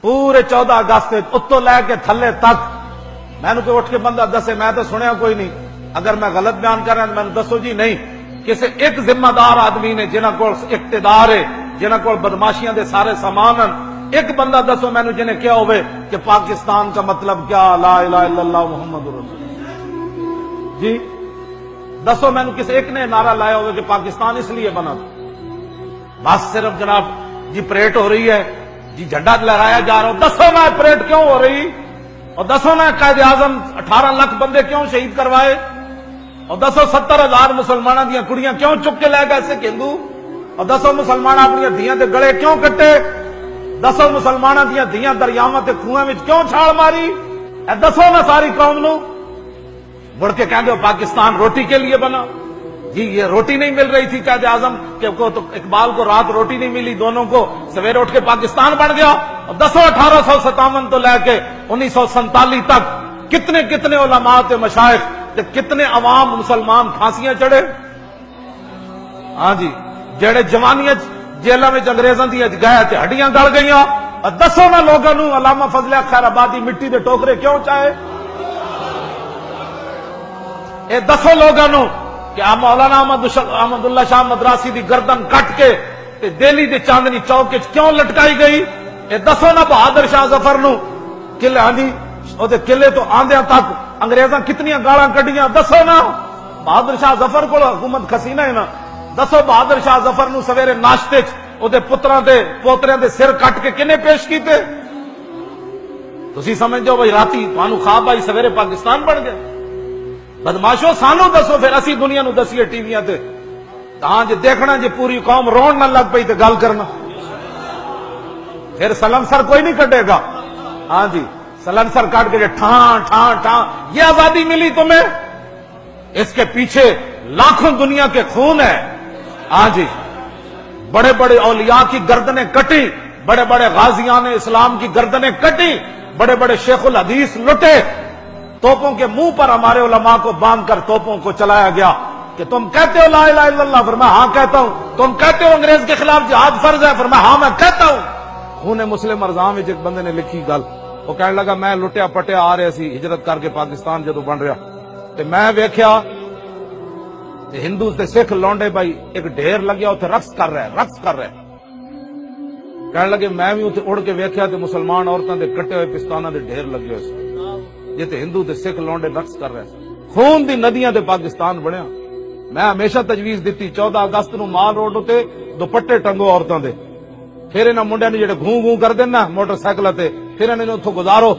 پورے 14 اگست اتو لے کے تھلے تک میں نے کوئی اٹھ کے بندہ دسے، میں تو سنیا کوئی نہیں، اگر میں غلط بیان کر رہا ہوں میں نے دسو جی نہیں، کسی ایک ذمہ دار آدمی نے جنہاں کو اقتدار ہے، جنہاں کو بدماشیاں دے سارے سامان ہیں، ایک بندہ دسو میں نے جنہیں کیا ہوئے کہ پاکستان کا مطلب کیا، لا الہ الا اللہ محمد رسول اللہ، جی دسو میں نے کسی ایک نے نعرہ لایا ہوئے کہ پاکستان اس لیے بنا تھا؟ بس صرف جناب جی پریڈ ہو رہی ہے، جی جھنڈا لہرایا جا رہا ہو، دسو نا پریڈ کیوں ہو رہی، اور دسو نا قائد اعظم 18 لاکھ بندے کیوں شہید کروائے، اور دسو 70,000 مسلمانوں دیا کڑیاں کیوں چک کے لے گئے سکھ ہندو، اور دسو مسلمان اپنی دھیاں دے گڑے کیوں کٹے، دسو مسلمانوں دیا دھیاں دریاواں تے کنویں وچ کیوں چھال ماری، اے دسو نا ساری قوم نو، مڑ کے کہندے ہو پاکستان روٹی کے لیے بنا، جی یہ روٹی نہیں مل رہی تھی قائد اعظم کہ تو اقبال کو رات روٹی نہیں ملی، دونوں کو سویرے اٹھ کے پاکستان بن گیا، اور دسو 1857 تو لے کے 1947 تک کتنے کتنے علماء تے مشائخ تے کتنے عوام مسلمان پھانسیاں چڑھے، ہاں جی جڑے جوانیاں جیلاں وچ انگریزاں دی گئے تے ہڈیاں گل گئیاں، اور دسو نا لوگاں نو علامہ فضل حق خیر آبادی مٹی دے ٹوکرے کیوں چاہے، اے دسو لوگاں نو کہ مولانا احمد اللہ شاہ مدراسی دی گردن کٹ کے تے دہلی دے چاندنی چوک وچ کیوں لٹکائی گئی، اے دسو نا بہادر شاہ ظفر نو قلعے آندی او دے قلعے تو آندیاں تک انگریزاں کتنیاں گالاں کڈیاں، دسو نا بہادر شاہ ظفر کو حکومت کھسینہ ہے نا، دسو بہادر شاہ ظفر نو سویرے ناشتے چ او دے پتراں دے پوتریاں دے سر کٹ کے کنے پیش کیتے، تسی سمجھو بھائی راتی تانوں خواب آئی سویرے پاکستان بن گیا، بدماشو سانو دسو پھر اسی دنیا نو دسیے ٹی ویاں تے، ہاں جی دیکھنا جی پوری قوم رون نہ لگ پئی تے گل کرنا، پھر سلنسر کوئی نہیں کٹے گا، ہاں جی سلنسر کاٹ کے ٹھان ٹھان ٹھان، یہ آزادی ملی تمہیں، اس کے پیچھے لاکھوں دنیا کے خون ہے، ہاں جی بڑے بڑے اولیاء کی گردنیں کٹی، بڑے بڑے غازیان اسلام کی گردنیں کٹی، بڑے بڑے شیخ الحدیث لٹے، توپوں کے منہ پر ہمارے علماء کو باندھ کر توپوں کو چلایا گیا کہ تم کہتے ہو لا الہ الا اللہ، فرمایا ہاں کہتا ہوں، تم کہتے ہو انگریز کے خلاف جہاد فرض ہے، فرمایا ہاں میں کہتا ہوں۔ خون مسلم ارزاں وچ ایک بندے نے لکھی گل، وہ کہنے لگا میں لٹیا پٹیا آ رہا سی ہجرت کر کے پاکستان جدو بن رہا تے میں ویکھیا ہندو تے سکھ لونڈے بھائی ایک ڈھیر لگیا اتنے رقص کر رہے، کہنے لگے میں بھی اتنے اڑ کے ویکھیا تے مسلمان عورتوں دے کٹے ہوئے پستانہ دے ڈھیر لگے ہوئے جی تے ہندو تے سکھ لونڈے رقص کر رہے، خون دی ندیاں تے پاکستان بنیا۔ میں ہمیشہ تجویز دیتی 14 اگست نو مال روڈ تے دوپٹے ٹنگو عورتوں دے، پھر انہاں منڈیاں نے جڑے گھوں گھوں کر دینا موٹر سائیکل تے، پھر انہاں نے اتھوں گزارو،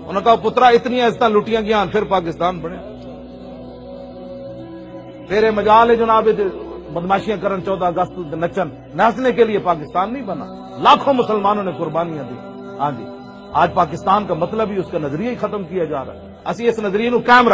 انہاں کہا پترا اتنی عزتاں لٹیاں گیاں پھر پاکستان بنے، پھر مجال ہے جناب بدماشیاں کرن 14 اگست نچن، ناچنے کے لیے پاکستان نہیں بنا، لاکھوں مسلمانوں نے قربانیاں دی، ہاں جی آج پاکستان کا مطلب ہی اس کا نظریہ ہی ختم کیا جا رہا ہے، اسی اس نظریے نو قائم